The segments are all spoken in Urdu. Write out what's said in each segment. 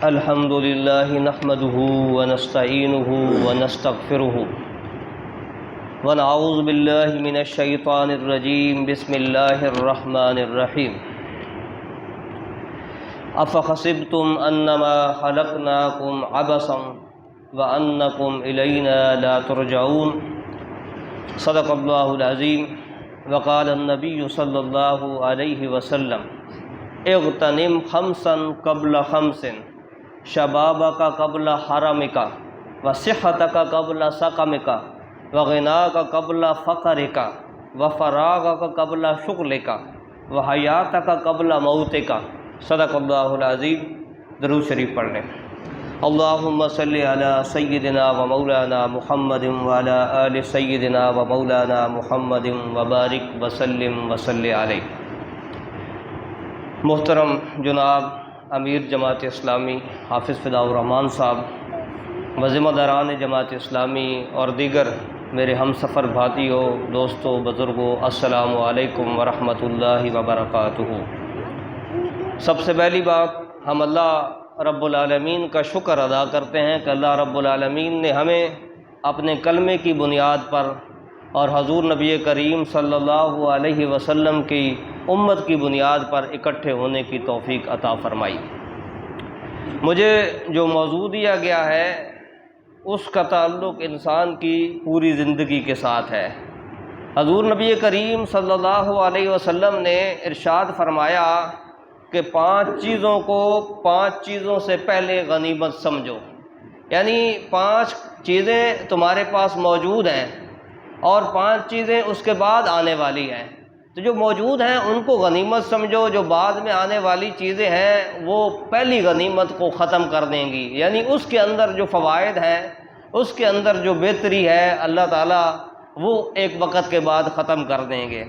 الحمد لله نحمده ونستعينه ونستغفره ونعوذ بالله من الشيطان الرجيم بسم الله الرحمن الرحيم أفحسبتم أنما خلقناكم عبثا وأنكم إلينا لا ترجعون صدق الله العظيم وقال النبي صلى الله عليه وسلم اغتنم خمسا قبل خمس شبابك قبل حرمك وصحتك قبل سقمك وغناك قبل فقرك وفراغك قبل شغلك وحیاتك قبل موتك صدق اللہ العظیم۔ درود شریف پڑھ لیں۔ اللہم صلی علی سیدنا و مولانا محمد وعلی آل سیدنا و مولانا محمد وبارک وسلم وصلی علیہ۔ محترم جناب امیر جماعت اسلامی حافظ فداء الرحمان صاحب و ذمہ داران جماعت اسلامی اور دیگر میرے ہم سفر بھاتیوں، دوستوں، بزرگوں، السلام علیکم ورحمۃ اللہ وبرکاتہ۔ سب سے پہلی بات، ہم اللہ رب العالمین کا شکر ادا کرتے ہیں کہ اللہ رب العالمین نے ہمیں اپنے کلمے کی بنیاد پر اور حضور نبی کریم صلی اللہ علیہ وسلم کی امت کی بنیاد پر اکٹھے ہونے کی توفیق عطا فرمائی۔ مجھے جو موضوع دیا گیا ہے اس کا تعلق انسان کی پوری زندگی کے ساتھ ہے۔ حضور نبی کریم صلی اللہ علیہ وسلم نے ارشاد فرمایا کہ 5 چیزوں کو 5 چیزوں سے پہلے غنیمت سمجھو، یعنی 5 چیزیں تمہارے پاس موجود ہیں اور 5 چیزیں اس کے بعد آنے والی ہیں، تو جو موجود ہیں ان کو غنیمت سمجھو، جو بعد میں آنے والی چیزیں ہیں وہ پہلی غنیمت کو ختم کر دیں گی، یعنی اس کے اندر جو فوائد ہیں، اس کے اندر جو بہتری ہے، اللہ تعالیٰ وہ ایک وقت کے بعد ختم کر دیں گے۔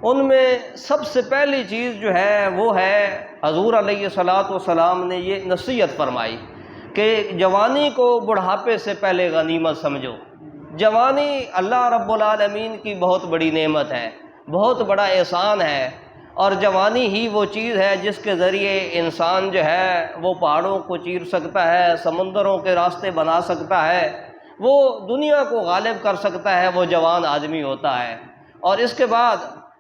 ان میں سب سے پہلی چیز جو ہے وہ ہے، حضور علیہ الصلاۃ والسلام نے یہ نصیحت فرمائی کہ جوانی کو بڑھاپے سے پہلے غنیمت سمجھو۔ جوانی اللہ رب العالمین کی بہت بڑی نعمت ہے، بہت بڑا احسان ہے، اور جوانی ہی وہ چیز ہے جس کے ذریعے انسان جو ہے وہ پہاڑوں کو چیر سکتا ہے، سمندروں کے راستے بنا سکتا ہے، وہ دنیا کو غالب کر سکتا ہے، وہ جوان آدمی ہوتا ہے۔ اور اس کے بعد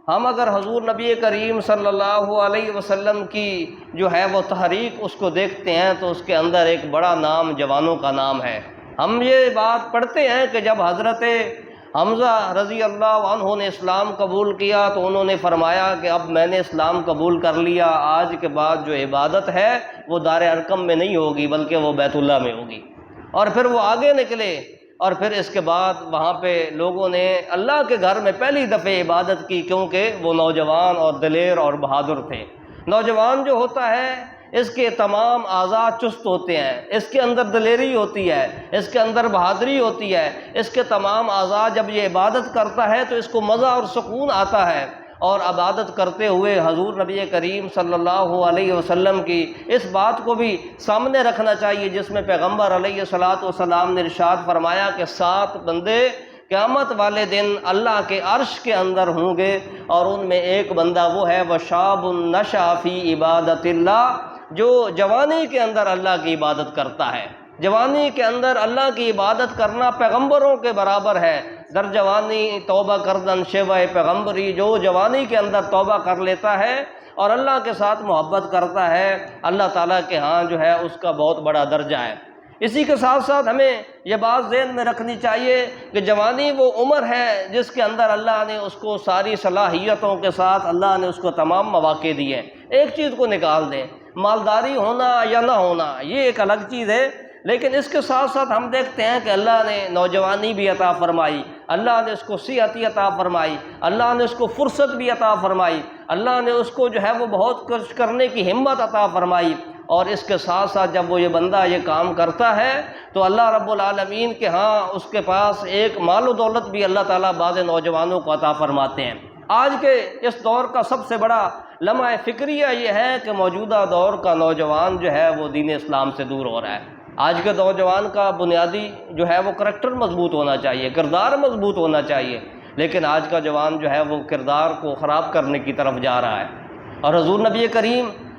ہم اگر حضور نبی کریم صلی اللہ علیہ وسلم کی جو ہے وہ تحریک اس کو دیکھتے ہیں تو اس کے اندر ایک بڑا نام جوانوں کا نام ہے۔ ہم یہ بات پڑھتے ہیں کہ جب حضرت حمزہ رضی اللہ عنہ نے اسلام قبول کیا تو انہوں نے فرمایا کہ اب میں نے اسلام قبول کر لیا، آج کے بعد جو عبادت ہے وہ دار ارقم میں نہیں ہوگی بلکہ وہ بیت اللہ میں ہوگی۔ اور پھر وہ آگے نکلے اور پھر اس کے بعد وہاں پہ لوگوں نے اللہ کے گھر میں پہلی دفعہ عبادت کی، کیونکہ وہ نوجوان اور دلیر اور بہادر تھے۔ نوجوان جو ہوتا ہے اس کے تمام اعضاء چست ہوتے ہیں، اس کے اندر دلیری ہوتی ہے، اس کے اندر بہادری ہوتی ہے، اس کے تمام اعضاء جب یہ عبادت کرتا ہے تو اس کو مزہ اور سکون آتا ہے۔ اور عبادت کرتے ہوئے حضور نبی کریم صلی اللہ علیہ وسلم کی اس بات کو بھی سامنے رکھنا چاہیے جس میں پیغمبر علیہ الصلاۃ والسلام نے ارشاد فرمایا کہ 7 بندے قیامت والے دن اللہ کے عرش کے اندر ہوں گے، اور ان میں ایک بندہ وہ ہے وشاب نشأ فی عبادت اللہ، جو جوانی کے اندر اللہ کی عبادت کرتا ہے۔ جوانی کے اندر اللہ کی عبادت کرنا پیغمبروں کے برابر ہے۔ در جوانی توبہ کردن شیوہ پیغمبری، جو جوانی کے اندر توبہ کر لیتا ہے اور اللہ کے ساتھ محبت کرتا ہے، اللہ تعالیٰ کے ہاں جو ہے اس کا بہت بڑا درجہ ہے۔ اسی کے ساتھ ساتھ ہمیں یہ بات ذہن میں رکھنی چاہیے کہ جوانی وہ عمر ہے جس کے اندر اللہ نے اس کو ساری صلاحیتوں کے ساتھ اللہ نے اس کو تمام مواقع دیے ہیں۔ ایک چیز کو نکال دیں، مالداری ہونا یا نہ ہونا یہ ایک الگ چیز ہے، لیکن اس کے ساتھ ساتھ ہم دیکھتے ہیں کہ اللہ نے نوجوانی بھی عطا فرمائی، اللہ نے اس کو صحت عطا فرمائی، اللہ نے اس کو فرصت بھی عطا فرمائی، اللہ نے اس کو جو ہے وہ بہت کچھ کرنے کی ہمت عطا فرمائی۔ اور اس کے ساتھ ساتھ جب وہ یہ بندہ یہ کام کرتا ہے تو اللہ رب العالمین کے ہاں اس کے پاس ایک مال و دولت بھی اللہ تعالیٰ بعض نوجوانوں کو عطا فرماتے ہیں۔ آج کے اس دور کا سب سے بڑا لمحہ فکریہ یہ ہے کہ موجودہ دور کا نوجوان جو ہے وہ دین اسلام سے دور ہو رہا ہے۔ آج کے نوجوان کا بنیادی جو ہے وہ کریکٹر مضبوط ہونا چاہیے، کردار مضبوط ہونا چاہیے، لیکن آج کا جوان جو ہے وہ کردار کو خراب کرنے کی طرف جا رہا ہے۔ اور حضور نبی کریم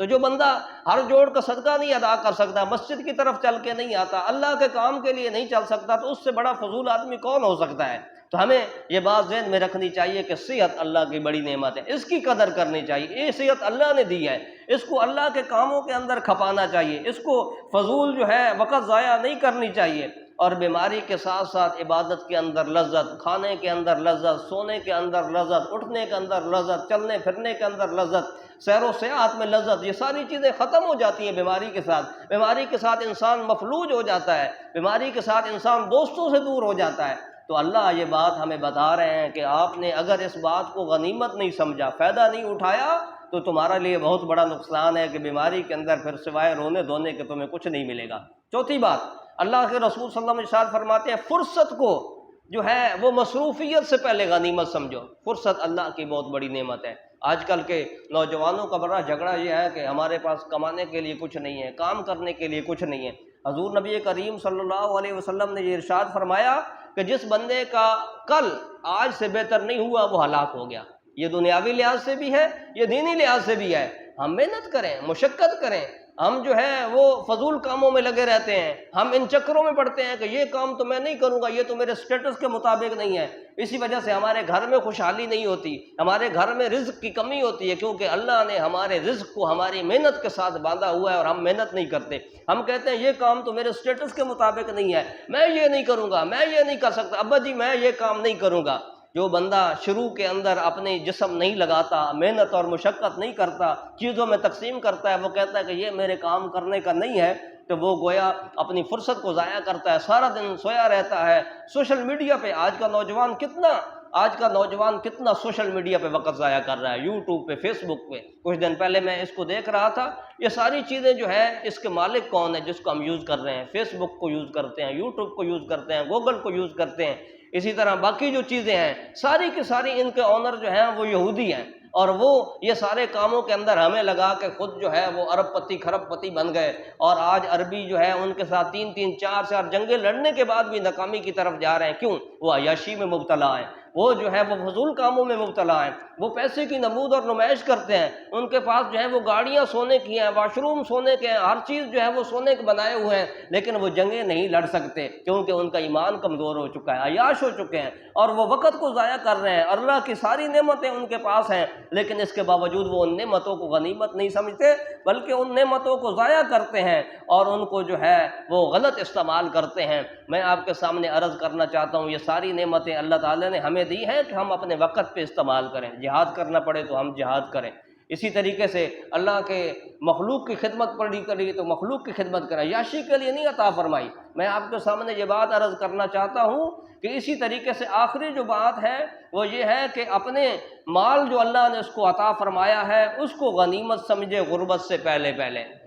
تو جو بندہ ہر جوڑ کا صدقہ نہیں ادا کر سکتا، مسجد کی طرف چل کے نہیں آتا، اللہ کے کام کے لیے نہیں چل سکتا، تو اس سے بڑا فضول آدمی کون ہو سکتا ہے؟ تو ہمیں یہ بات ذہن میں رکھنی چاہیے کہ صحت اللہ کی بڑی نعمت ہے، اس کی قدر کرنی چاہیے۔ یہ صحت اللہ نے دی ہے، اس کو اللہ کے کاموں کے اندر کھپانا چاہیے، اس کو فضول جو ہے وقت ضائع نہیں کرنی چاہیے۔ اور بیماری کے ساتھ ساتھ عبادت کے اندر لذت، کھانے کے اندر لذت، سونے کے اندر لذت، اٹھنے کے اندر لذت، چلنے پھرنے کے اندر لذت، سیر و سیاحت میں لذت، یہ ساری چیزیں ختم ہو جاتی ہیں بیماری کے ساتھ۔ بیماری کے ساتھ انسان مفلوج ہو جاتا ہے، بیماری کے ساتھ انسان دوستوں سے دور ہو جاتا ہے۔ تو اللہ یہ بات ہمیں بتا رہے ہیں کہ آپ نے اگر اس بات کو غنیمت نہیں سمجھا، فائدہ نہیں اٹھایا، تو تمہارا لیے بہت بڑا نقصان ہے کہ بیماری کے اندر پھر سوائے رونے دھونے کے تمہیں کچھ نہیں ملے گا۔ چوتھی بات، اللہ کے رسول صلی اللہ علیہ وسلم ارشاد فرماتے ہیں فرصت کو جو ہے وہ مصروفیت سے پہلے غنیمت سمجھو۔ فرصت اللہ کی بہت بڑی نعمت ہے۔ آج کل کے نوجوانوں کا بڑا جھگڑا یہ ہے کہ ہمارے پاس کمانے کے لیے کچھ نہیں ہے، کام کرنے کے لیے کچھ نہیں ہے۔ حضور نبی کریم صلی اللہ علیہ وسلم نے یہ ارشاد فرمایا کہ جس بندے کا کل آج سے بہتر نہیں ہوا وہ ہلاک ہو گیا۔ یہ دنیاوی لحاظ سے بھی ہے، یہ دینی لحاظ سے بھی ہے۔ ہم محنت کریں، مشقت کریں، ہم جو ہے وہ فضول کاموں میں لگے رہتے ہیں، ہم ان چکروں میں پڑتے ہیں کہ یہ کام تو میں نہیں کروں گا، یہ تو میرے سٹیٹس کے مطابق نہیں ہے۔ اسی وجہ سے ہمارے گھر میں خوشحالی نہیں ہوتی، ہمارے گھر میں رزق کی کمی ہوتی ہے، کیونکہ اللہ نے ہمارے رزق کو ہماری محنت کے ساتھ باندھا ہوا ہے اور ہم محنت نہیں کرتے۔ ہم کہتے ہیں یہ کام تو میرے سٹیٹس کے مطابق نہیں ہے، میں یہ نہیں کروں گا، میں یہ نہیں کر سکتا، ابا جی میں یہ کام نہیں کروں گا۔ جو بندہ شروع کے اندر اپنے جسم نہیں لگاتا، محنت اور مشقت نہیں کرتا، چیزوں میں تقسیم کرتا ہے، وہ کہتا ہے کہ یہ میرے کام کرنے کا نہیں ہے، تو وہ گویا اپنی فرصت کو ضائع کرتا ہے، سارا دن سویا رہتا ہے۔ سوشل میڈیا پہ آج کا نوجوان کتنا سوشل میڈیا پہ وقت ضائع کر رہا ہے، یوٹیوب پہ، فیس بک پہ۔ کچھ دن پہلے میں اس کو دیکھ رہا تھا، یہ ساری چیزیں جو ہے اس کے مالک کون ہے جس کو ہم یوز کر رہے ہیں؟ فیس بک کو یوز کرتے ہیں، یوٹیوب کو یوز کرتے ہیں، گوگل کو یوز کرتے ہیں، اسی طرح باقی جو چیزیں ہیں ساری کی ساری ان کے آنر جو ہیں وہ یہودی ہیں، اور وہ یہ سارے کاموں کے اندر ہمیں لگا کہ خود جو ہے وہ ارب پتی کھرب پتی بن گئے، اور آج عربی جو ہے ان کے ساتھ 3 4 جنگیں لڑنے کے بعد بھی ناکامی کی طرف جا رہے ہیں۔ کیوں؟ وہ عیاشی میں مبتلا ہیں، وہ جو ہے وہ فضول کاموں میں مبتلا ہیں، وہ پیسے کی نمود اور نمائش کرتے ہیں، ان کے پاس جو ہے وہ گاڑیاں سونے کی ہیں، واش روم سونے کے ہیں، ہر چیز جو ہے وہ سونے کے بنائے ہوئے ہیں، لیکن وہ جنگیں نہیں لڑ سکتے کیونکہ ان کا ایمان کمزور ہو چکا ہے، عیاش ہو چکے ہیں، اور وہ وقت کو ضائع کر رہے ہیں۔ اللہ کی ساری نعمتیں ان کے پاس ہیں، لیکن اس کے باوجود وہ ان نعمتوں کو غنیمت نہیں سمجھتے، بلکہ ان نعمتوں کو ضائع کرتے ہیں اور ان کو جو ہے وہ غلط استعمال کرتے ہیں۔ میں آپ کے سامنے عرض کرنا چاہتا ہوں، یہ ساری نعمتیں اللہ تعالیٰ نے ہمیں دی ہیں کہ ہم اپنے وقت پہ استعمال کریں، جہاد کرنا پڑے تو ہم جہاد کریں، اسی طریقے سے اللہ کے مخلوق کی خدمت پڑی کری تو مخلوق کی خدمت کریں، عیاشی کے لیے نہیں عطا فرمائی۔ میں آپ کے سامنے یہ بات عرض کرنا چاہتا ہوں کہ اسی طریقے سے آخری جو بات ہے وہ یہ ہے کہ اپنے مال جو اللہ نے اس کو عطا فرمایا ہے اس کو غنیمت سمجھے غربت سے پہلے۔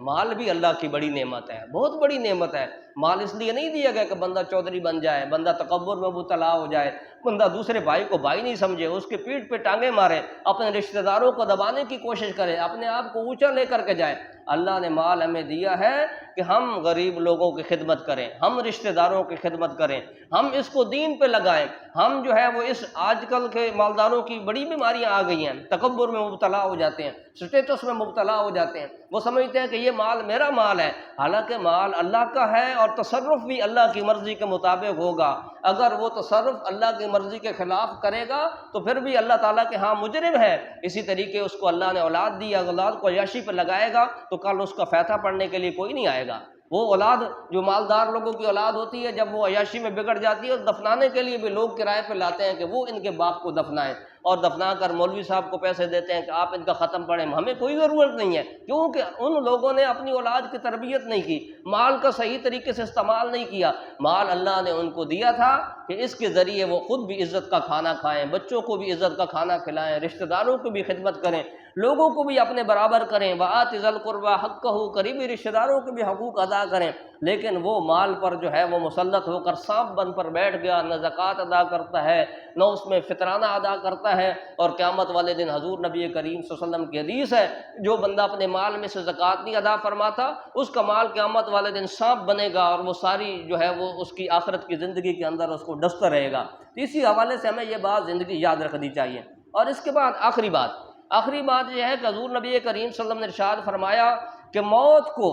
مال بھی اللہ کی بڑی نعمت ہے، بہت بڑی نعمت ہے۔ مال اس لیے نہیں دیا گیا کہ بندہ چودھری بن جائے، بندہ تکبر میں مبتلا ہو جائے، بندہ دوسرے بھائی کو بھائی نہیں سمجھے، اس کے پیٹھ پہ ٹانگیں مارے، اپنے رشتہ داروں کو دبانے کی کوشش کرے، اپنے آپ کو اونچا لے کر کے جائے۔ اللہ نے مال ہمیں دیا ہے کہ ہم غریب لوگوں کی خدمت کریں، ہم رشتہ داروں کی خدمت کریں، ہم اس کو دین پہ لگائیں۔ ہم جو ہے وہ اس آج کل کے مالداروں کی بڑی بیماریاں آ گئی ہیں، تکبر میں مبتلا ہو جاتے ہیں، سٹیٹس میں مبتلا ہو جاتے ہیں، وہ سمجھتے ہیں کہ یہ مال میرا مال ہے، حالانکہ مال اللہ کا ہے اور تصرف بھی اللہ کی مرضی کے مطابق ہوگا۔ اگر وہ تصرف اللہ کی مرضی کے خلاف کرے گا تو پھر بھی اللہ تعالیٰ کے ہاں مجرم ہے۔ اسی طریقے اس کو اللہ نے اولاد دی، اولاد کو عیاشی پہ لگائے گا تو کل اس کا فاتحہ پڑھنے کے لیے کوئی نہیں آئے گا۔ وہ اولاد جو مالدار لوگوں کی اولاد ہوتی ہے جب وہ عیاشی میں بگڑ جاتی ہے، دفنانے کے لیے بھی لوگ کرائے پہ لاتے ہیں کہ وہ ان کے باپ کو دفنائیں، اور دفنا کر مولوی صاحب کو پیسے دیتے ہیں کہ آپ ان کا ختم پڑھیں، ہمیں کوئی ضرورت نہیں ہے، کیونکہ ان لوگوں نے اپنی اولاد کی تربیت نہیں کی، مال کا صحیح طریقے سے استعمال نہیں کیا۔ مال اللہ نے ان کو دیا تھا کہ اس کے ذریعے وہ خود بھی عزت کا کھانا کھائیں، بچوں کو بھی عزت کا کھانا کھلائیں، رشتہ داروں کو بھی خدمت کریں، لوگوں کو بھی اپنے برابر کریں، وآت ذی القربیٰ حقہ، قریبی رشتہ داروں کے بھی حقوق ادا کریں۔ لیکن وہ مال پر جو ہے وہ مسلط ہو کر سانپ بن پر بیٹھ گیا، نہ زکوٰۃ ادا کرتا ہے نہ اس میں فطرانہ ادا کرتا ہے، اور قیامت والے دن حضور نبی کریم صلی اللہ علیہ وسلم کی حدیث ہے جو بندہ اپنے مال میں سے زکوٰۃ نہیں ادا فرماتا اس کا مال قیامت والے دن سانپ بنے گا، اور وہ ساری جو ہے وہ اس کی آخرت کی زندگی کے اندر اس کو ڈستا رہے گا۔ تو اسی حوالے سے ہمیں یہ بات زندگی یاد رکھنی چاہیے۔ اور اس کے بعد آخری بات، آخری بات یہ ہے کہ حضور نبی کریم صلی اللہ علیہ وسلم نے ارشاد فرمایا کہ موت کو،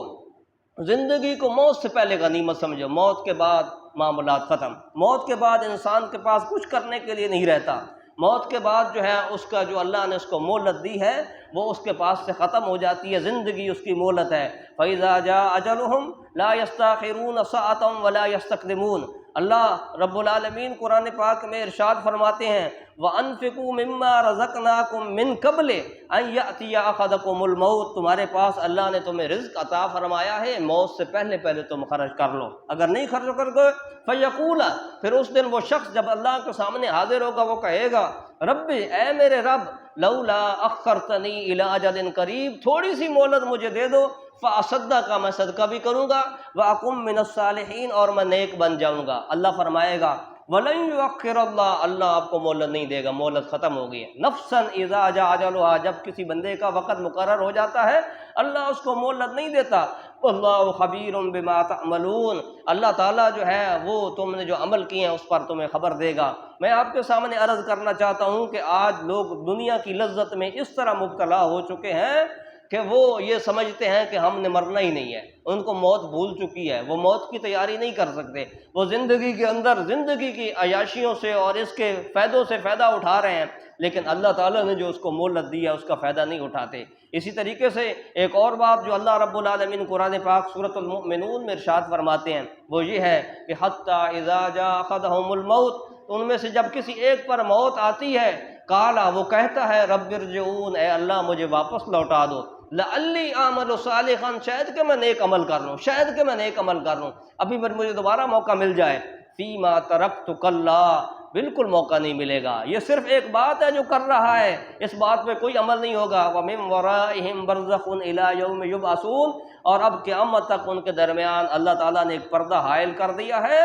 زندگی کو موت سے پہلے غنیمت سمجھو، موت کے بعد معاملات ختم، موت کے بعد انسان کے پاس کچھ کرنے کے لیے نہیں رہتا، موت کے بعد جو ہے اس کا جو اللہ نے اس کو مہلت دی ہے وہ اس کے پاس سے ختم ہو جاتی ہے، زندگی اس کی مہلت ہے۔ فَإِذَا جَاءَ أَجَلُهُمْ لَا يَسْتَأْخِرُونَ سَاعَةً وَلَا يَسْتَقْدِمُونَ۔ اللہ رب العالمین قرآن پاک میں ارشاد فرماتے ہیں وَأَنفِقُوا مِمَّا رَزَقْنَاكُم مِّن قَبْلِ أَن يَأْتِيَ أَحَدَكُمُ الْمَوْتُ، تمہارے پاس اللہ نے تمہیں رزق عطا فرمایا ہے، موت سے پہلے پہلے تم خرچ کر لو، اگر نہیں خرچ کر گے فَيَقُولَ، پھر اس دن وہ شخص جب اللہ کے سامنے حاضر ہوگا وہ کہے گا رب، اے میرے رب، لولا اخرتنی الی اجل قریب، تھوڑی سی مہلت مجھے دے دو، فاصدق، میں صدقہ بھی کروں گا، واکم من الصالحین، اور میں نیک بن جاؤں گا۔ اللہ فرمائے گا ولن یؤخر اللہ، اللہ آپ کو مہلت نہیں دے گا، مہلت ختم ہو گئی ہے۔ نفسا اذا جاء اجلها، جب کسی بندے کا وقت مقرر ہو جاتا ہے اللہ اس کو مہلت نہیں دیتا۔ واللہ خبیر بما تعملون، اللہ تعالیٰ جو ہے وہ تم نے جو عمل کیے ہیں اس پر تمہیں خبر دے گا۔ میں آپ کے سامنے عرض کرنا چاہتا ہوں کہ آج لوگ دنیا کی لذت میں اس طرح مبتلا ہو چکے ہیں کہ وہ یہ سمجھتے ہیں کہ ہم نے مرنا ہی نہیں ہے، ان کو موت بھول چکی ہے، وہ موت کی تیاری نہیں کر سکتے، وہ زندگی کے اندر زندگی کی عیاشیوں سے اور اس کے فائدوں سے فائدہ اٹھا رہے ہیں، لیکن اللہ تعالیٰ نے جو اس کو مہلت دی ہے اس کا فائدہ نہیں اٹھاتے۔ اسی طریقے سے ایک اور بات جو اللہ رب العالمین قرآن پاک سورۃ المؤمنون میں ارشاد فرماتے ہیں وہ یہ ہے کہ حتیٰ اذا جاء احدهم الموت، ان میں سے جب کسی ایک پر موت آتی ہے قالا، وہ کہتا ہے رب ارجعون، اے اللہ مجھے واپس لوٹا دو، لعلی اعمل صالحا، شاید کہ میں نیک عمل کر لوں، شاید کہ میں نیک عمل کر لوں، ابھی پھر مجھے دوبارہ موقع مل جائے۔ فیما ترکت کلا، بالکل موقع نہیں ملے گا، یہ صرف ایک بات ہے جو کر رہا ہے، اس بات پہ کوئی عمل نہیں ہوگا۔ وَمِن وَرَائِهِمْ بَرْزَخٌ إِلَىٰ يَوْمِ يُبْعَثُونَ، اور اب قیامت تک ان کے درمیان اللہ تعالیٰ نے ایک پردہ حائل کر دیا ہے،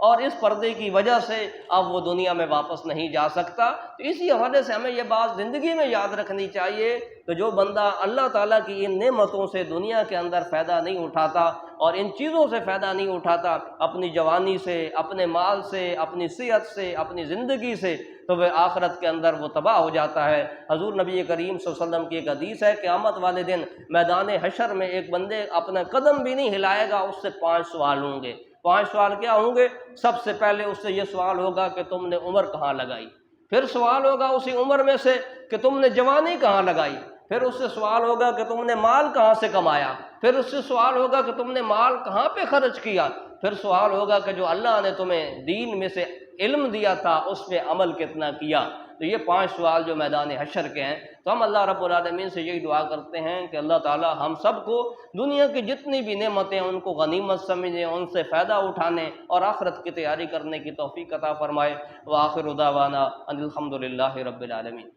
اور اس پردے کی وجہ سے اب وہ دنیا میں واپس نہیں جا سکتا۔ تو اسی حوالے سے ہمیں یہ بات زندگی میں یاد رکھنی چاہیے کہ جو بندہ اللہ تعالیٰ کی ان نعمتوں سے دنیا کے اندر فائدہ نہیں اٹھاتا اور ان چیزوں سے فائدہ نہیں اٹھاتا، اپنی جوانی سے، اپنے مال سے، اپنی صحت سے، اپنی زندگی سے، تو وہ آخرت کے اندر وہ تباہ ہو جاتا ہے۔ حضور نبی کریم صلی اللہ علیہ وسلم کی ایک حدیث ہے، قیامت والے دن میدان حشر میں ایک بندے اپنا قدم بھی نہیں ہلائے گا، اس سے 5 سوال ہوں گے۔ 5 سوال کیا ہوں گے؟ سب سے پہلے اس سے یہ سوال ہوگا کہ تم نے عمر کہاں لگائی، پھر سوال ہوگا اسی عمر میں سے کہ تم نے جوانی کہاں لگائی، پھر اس سے سوال ہوگا کہ تم نے مال کہاں سے کمایا، پھر اس سے سوال ہوگا کہ تم نے مال کہاں پہ خرچ کیا، پھر سوال ہوگا کہ جو اللہ نے تمہیں دین میں سے علم دیا تھا اس پہ عمل کتنا کیا۔ تو یہ 5 سوال جو میدان حشر کے ہیں، تو ہم اللہ رب العالمین سے یہی دعا کرتے ہیں کہ اللہ تعالی ہم سب کو دنیا کی جتنی بھی نعمتیں ان کو غنیمت سمجھیں، ان سے فائدہ اٹھانے اور آخرت کی تیاری کرنے کی توفیق عطا فرمائے۔ وآخر دعوانا ان الحمد للہ رب العالمین۔